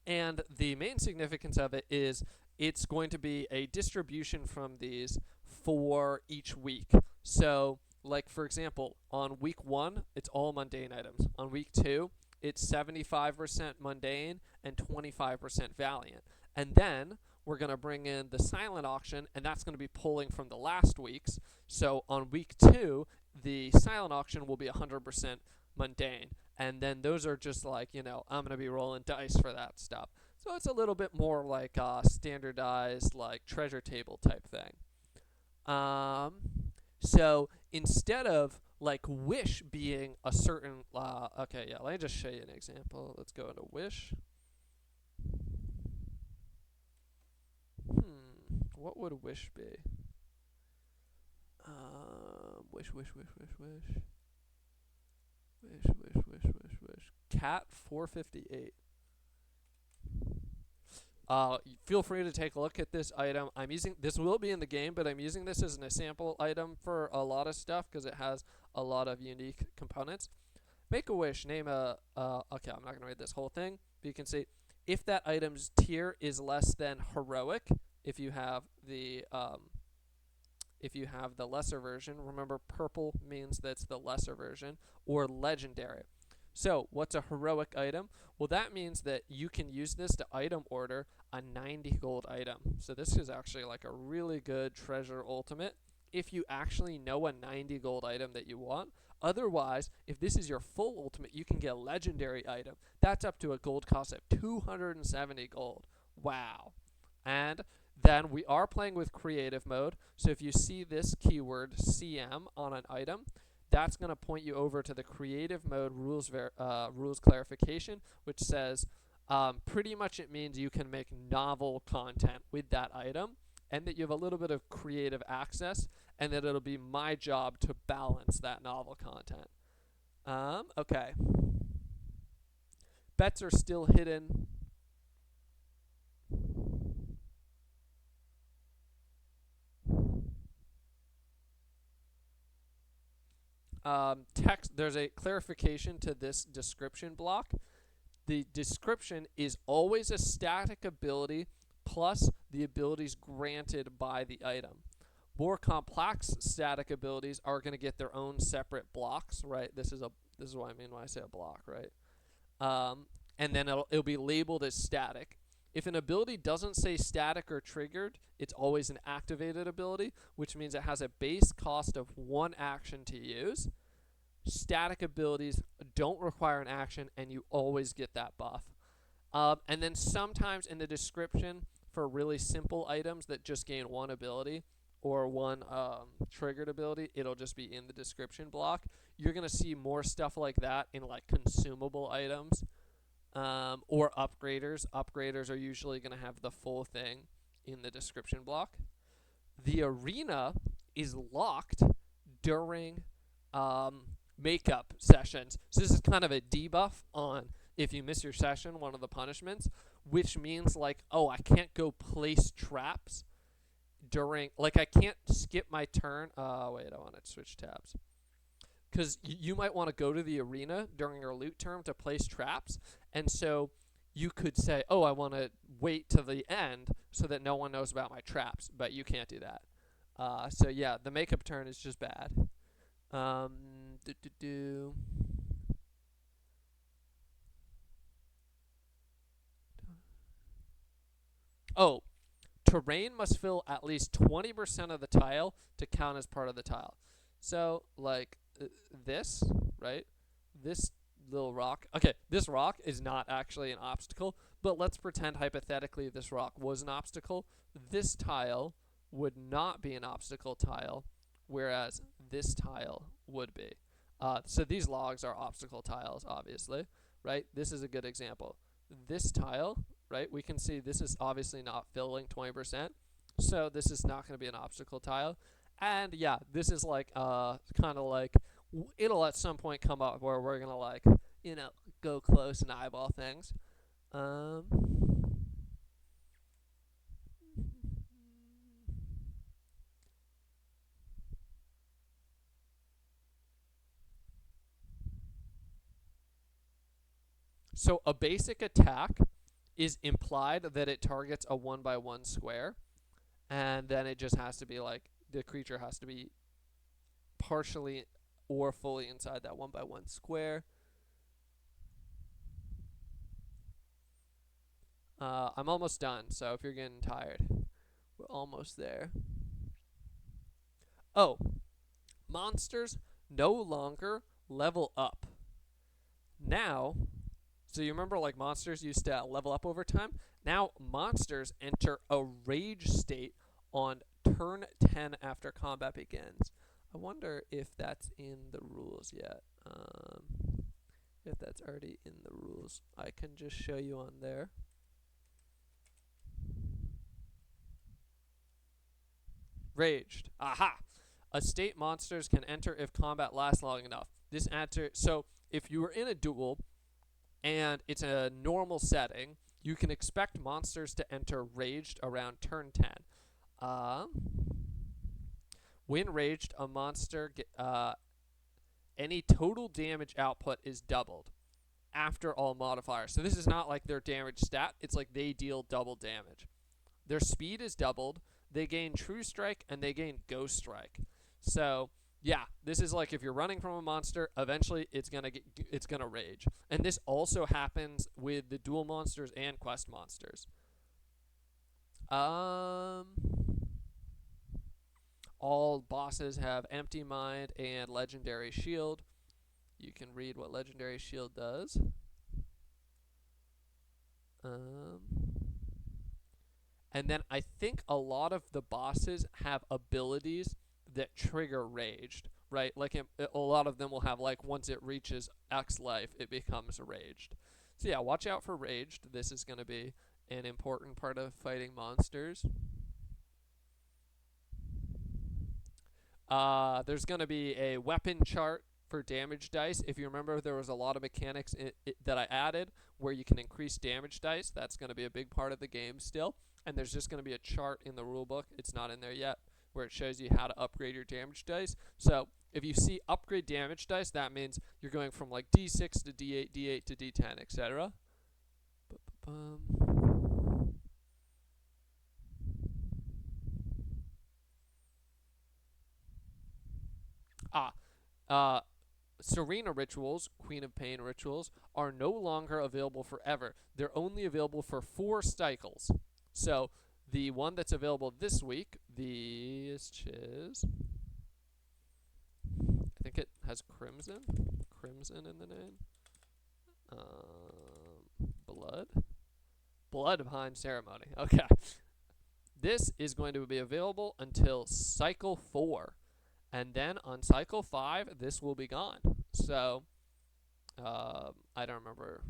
And the main significance of it is it's going to be a distribution from these for each week. So, like for example, on week 1, it's all mundane items. On week 2, it's 75% mundane and 25% valiant. And then we're going to bring in the silent auction, and that's going to be pulling from the last week's. So on week 2, the silent auction will be 100% mundane. And then those are just like, I'm going to be rolling dice for that stuff. So it's a little bit more like standardized, like treasure table type thing. So instead of like wish being a certain, let me just show you an example. Let's go into wish. What would wish be? Wish. Cat 458. Feel free to take a look at this item. This will be in the game, but I'm using this as an example item for a lot of stuff because it has a lot of unique components. Make a wish. Name a. Okay, I'm not gonna read this whole thing, but you can see if that item's tier is less than heroic. If you have the lesser version, remember purple means that's the lesser version, or legendary. So what's a heroic item? Well, that means that you can use this to item order a 90 gold item. So this is actually like a really good treasure ultimate if you actually know a 90 gold item that you want. Otherwise, if this is your full ultimate, you can get a legendary item. That's up to a gold cost of 270 gold. Wow. And then we are playing with creative mode. So if you see this keyword CM on an item, that's going to point you over to the creative mode rules clarification, which says pretty much it means you can make novel content with that item and that you have a little bit of creative access and that it'll be my job to balance that novel content. Okay. Bets are still hidden. There's a clarification to this description block. The description is always a static ability plus the abilities granted by the item. More complex static abilities are going to get their own separate blocks, right? This is what I mean when I say a block, right? And then it'll be labeled as static. If an ability doesn't say static or triggered, it's always an activated ability, which means it has a base cost of 1 action to use. Static abilities don't require an action, and you always get that buff. And then sometimes in the description for really simple items that just gain 1 ability or 1 triggered ability, it'll just be in the description block. You're going to see more stuff like that in like consumable items or upgraders. Upgraders are usually going to have the full thing in the description block. The arena is locked during makeup sessions. So this is kind of a debuff on if you miss your session, one of the punishments, which means like, oh, I can't go place traps during, like I can't skip my turn. Wait, I want to switch tabs. Because you might want to go to the arena during your loot term to place traps. And so you could say, oh, I want to wait to the end so that no one knows about my traps. But you can't do that. So yeah, the makeup turn is just bad. Oh, terrain must fill at least 20% of the tile to count as part of the tile. So, like, this, right? This little rock. Okay, this rock is not actually an obstacle, but let's pretend hypothetically this rock was an obstacle. This tile would not be an obstacle tile, whereas this tile would be. So these logs are obstacle tiles, obviously, right? This is a good example. This tile, right, we can see this is obviously not filling 20%, so this is not going to be an obstacle tile. And yeah, this is like kind of like it'll at some point come up where we're gonna like go close and eyeball things. So a basic attack is implied that it targets a 1x1 square, and then it just has to be like the creature has to be partially or fully inside that 1x1 square. I'm almost done, so if you're getting tired, we're almost there. Oh, monsters no longer level up. Now, so you remember like monsters used to level up over time? Now monsters enter a rage state on turn 10 after combat begins. I wonder if that's in the rules yet. If that's already in the rules, I can just show you on there. Raged. Aha! A state monsters can enter if combat lasts long enough. This answer. So if you were in a duel and it's a normal setting, you can expect monsters to enter raged around turn 10. When raged, a monster any total damage output is doubled after all modifiers. So this is not like their damage stat. It's like they deal double damage. Their speed is doubled. They gain True Strike and they gain Ghost Strike. So yeah, this is like if you're running from a monster, eventually it's gonna rage. And this also happens with the dual monsters and quest monsters. All bosses have Empty Mind and Legendary Shield. You can read what Legendary Shield does. And then I think a lot of the bosses have abilities that trigger raged, right? Like a lot of them will have like once it reaches X life, it becomes raged. So yeah, watch out for raged. This is going to be an important part of fighting monsters. There's going to be a weapon chart for damage dice. If you remember, there was a lot of mechanics that I added where you can increase damage dice. That's going to be a big part of the game still. And there's just going to be a chart in the rulebook. It's not in there yet, where it shows you how to upgrade your damage dice. So if you see upgrade damage dice, that means you're going from like D6 to D8, D8 to D10, etc. Serena rituals, Queen of Pain rituals, are no longer available forever. They're only available for 4 cycles. So the one that's available this week, I think it has Crimson in the name. Blood behind ceremony. Okay. This is going to be available until cycle 4. And then on cycle 5, this will be gone. So, I don't remember.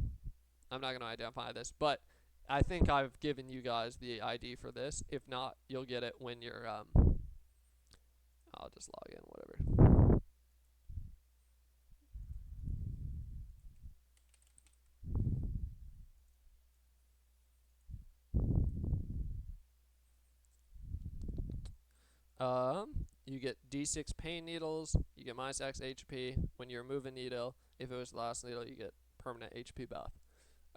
I'm not going to identify this, but I think I've given you guys the ID for this. If not, you'll get it when you're, I'll just log in, whatever. You get D6 pain needles, you get minus X HP. When you remove a needle, if it was the last needle, you get permanent HP buff.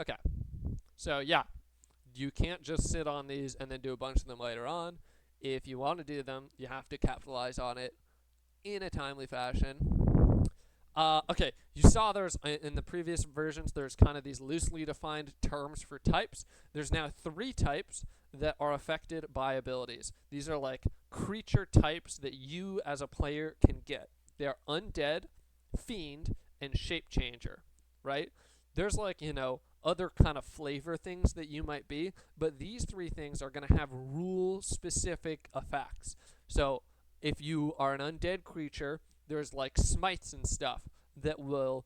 Okay, so yeah, you can't just sit on these and then do a bunch of them later on. If you want to do them, you have to capitalize on it in a timely fashion. Okay, you saw there's, in the previous versions, there's kind of these loosely defined terms for types. There's now 3 types that are affected by abilities. These are like creature types that you as a player can get. They are undead, fiend, and shape changer, right? There's like, other kind of flavor things that you might be, but these 3 things are going to have rule-specific effects. So if you are an undead creature, there's like smites and stuff that will,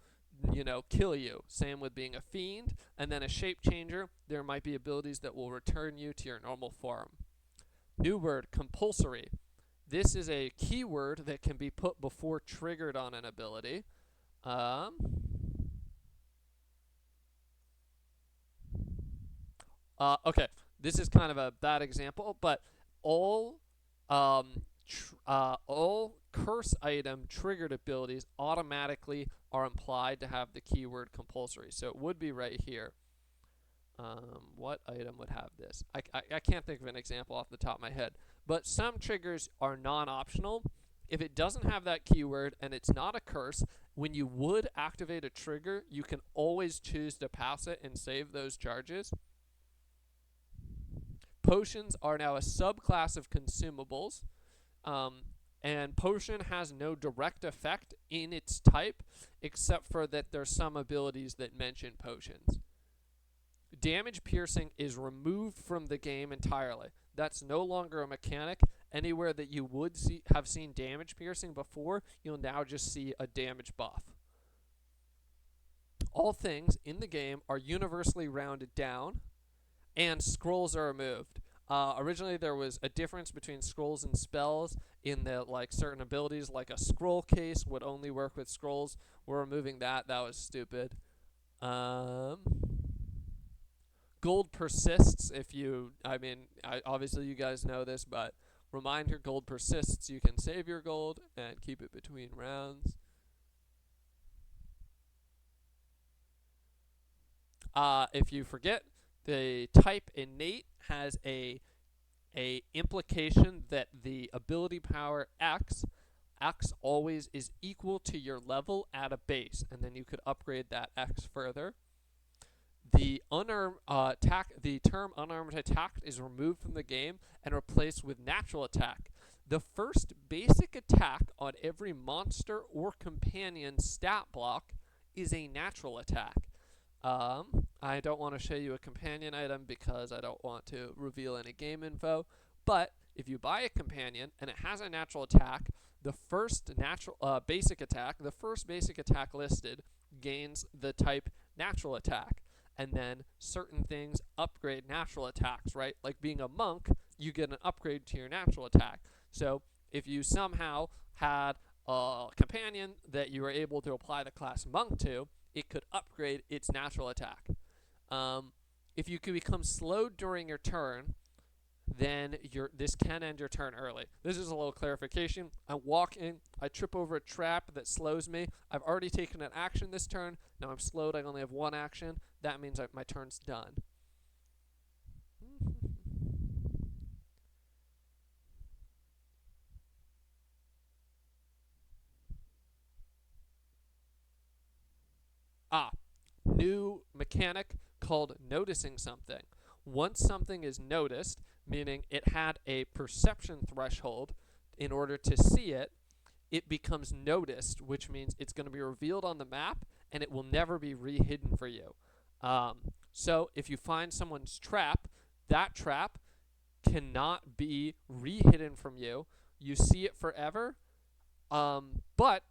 kill you. Same with being a fiend. And then a shape changer, there might be abilities that will return you to your normal form. New word, compulsory. This is a keyword that can be put before triggered on an ability. Okay, this is kind of a bad example, but all curse item triggered abilities automatically are implied to have the keyword compulsory. So it would be right here. What item would have this? I can't think of an example off the top of my head. But some triggers are non-optional. If it doesn't have that keyword and it's not a curse, when you would activate a trigger, you can always choose to pass it and save those charges. Potions are now a subclass of consumables. And potion has no direct effect in its type, except for that there's some abilities that mention potions. Damage piercing is removed from the game entirely. That's no longer a mechanic. Anywhere that you would have seen damage piercing before, you'll now just see a damage buff. All things in the game are universally rounded down, and scrolls are removed. Originally, there was a difference between scrolls and spells in that, like, certain abilities, like a scroll case, would only work with scrolls. We're removing that. That was stupid. Gold persists if you, obviously you guys know this, but reminder, gold persists. You can save your gold and keep it between rounds. If you forget, the type innate has a implication that the ability power X always is equal to your level at a base, and then you could upgrade that X further. The term unarmed attack is removed from the game and replaced with natural attack. The first basic attack on every monster or companion stat block is a natural attack. I don't want to show you a companion item because I don't want to reveal any game info, but if you buy a companion and it has a natural attack, the first basic attack listed gains the type natural attack. And then certain things upgrade natural attacks, right? Like being a monk, you get an upgrade to your natural attack. So if you somehow had a companion that you were able to apply the class monk to, it could upgrade its natural attack. If you could become slowed during your turn, then this can end your turn early. This is a little clarification. I walk in, I trip over a trap that slows me. I've already taken an action this turn. Now I'm slowed. I only have 1 action. That means my turn's done. new mechanic called noticing something. Once something is noticed, meaning it had a perception threshold in order to see it, it becomes noticed, which means it's going to be revealed on the map and it will never be re-hidden for you. So if you find someone's trap, that trap cannot be re-hidden from you. You see it forever, but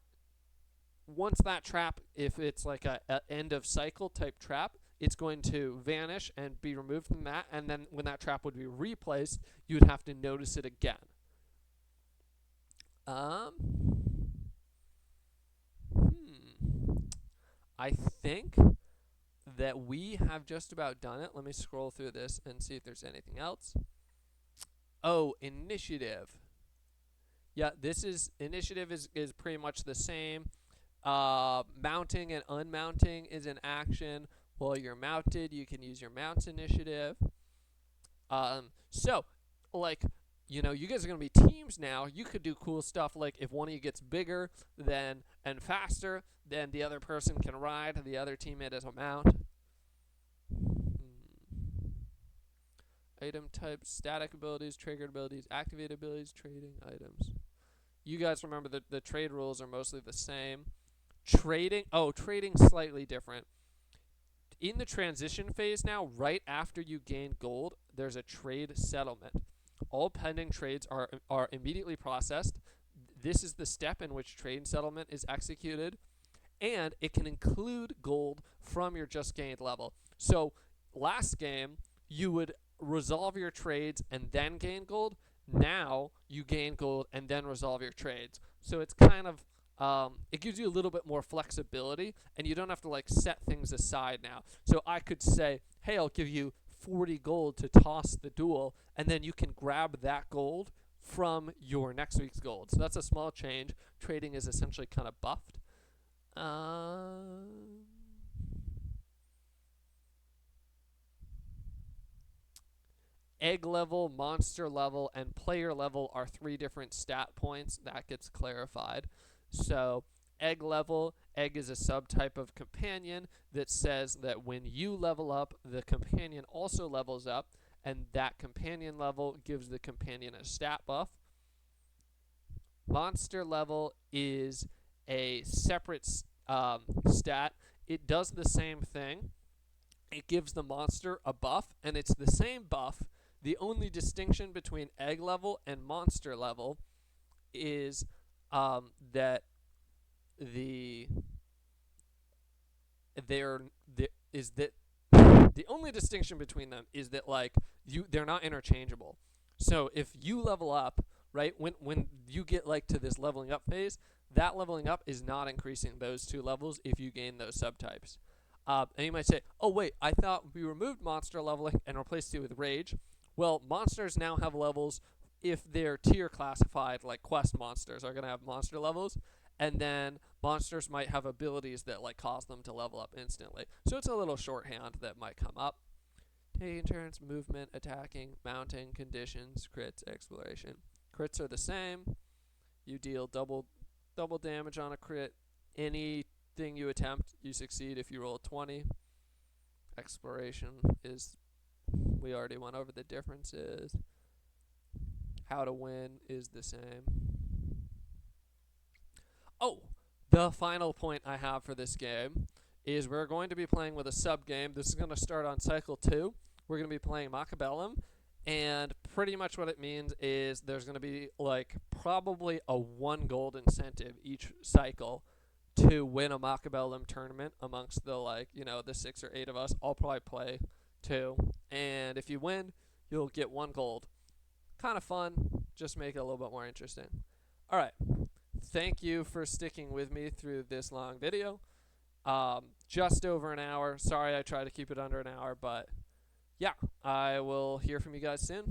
once that trap, if it's like a end of cycle type trap, it's going to vanish and be removed from that, and then when that trap would be replaced, you would have to notice it again. I think that we have just about done it. Let me scroll through this and see if there's anything else. Oh, initiative. Yeah, this is initiative is pretty much the same. Mounting and unmounting is an action. While you're mounted, you can use your mounts initiative. So, like, you know, you guys are going to be teams now. You could do cool stuff like if one of you gets bigger and faster, then the other person can ride the other teammate as a mount. Item types, static abilities, triggered abilities, activate abilities, trading items. You guys remember that the trade rules are mostly the same. Trading slightly different. In the transition phase now, right after you gain gold, there's a trade settlement. All pending trades are immediately processed. This is the step in which trade settlement is executed, and it can include gold from your just gained level. So last game, you would resolve your trades and then gain gold. Now you gain gold and then resolve your trades. So it's kind of it gives you a little bit more flexibility, and you don't have to like set things aside now. So I could say, hey, I'll give you 40 gold to toss the duel, and then you can grab that gold from your next week's gold. So that's a small change. Trading is essentially kind of buffed. Egg level, monster level, and player level are 3 different stat points. That gets clarified. So egg level, egg is a subtype of companion that says that when you level up, the companion also levels up, and that companion level gives the companion a stat buff. Monster level is a separate stat. It does the same thing. It gives the monster a buff, and it's the same buff. The only distinction between egg level and monster level is that the only distinction between them is that like they're not interchangeable. So if you level up, right, when you get like to this leveling up phase, that leveling up is not increasing those 2 levels if you gain those subtypes. And you might say, oh wait, I thought we removed monster leveling and replaced it with rage. Well, monsters now have levels if they're tier classified, like quest monsters are going to have monster levels, and then monsters might have abilities that like cause them to level up instantly. So it's a little shorthand that might come up. Taking turns, movement, attacking, mounting, conditions, crits, exploration. Crits are the same. You deal double damage on a crit. Anything you attempt, you succeed if you roll 20. Exploration is, we already went over the differences. How to win is the same. Oh, the final point I have for this game is we're going to be playing with a sub-game. This is going to start on cycle 2. We're going to be playing Macabellum, and pretty much what it means is there's going to be like probably a 1 gold incentive each cycle to win a Macabellum tournament amongst the the 6 or 8 of us. I'll probably play 2, and if you win, you'll get 1 gold. Kind of fun, just make it a little bit more interesting. All right, thank you for sticking with me through this long video. Just over an hour. Sorry I tried to keep it under an hour, but yeah, I will hear from you guys soon.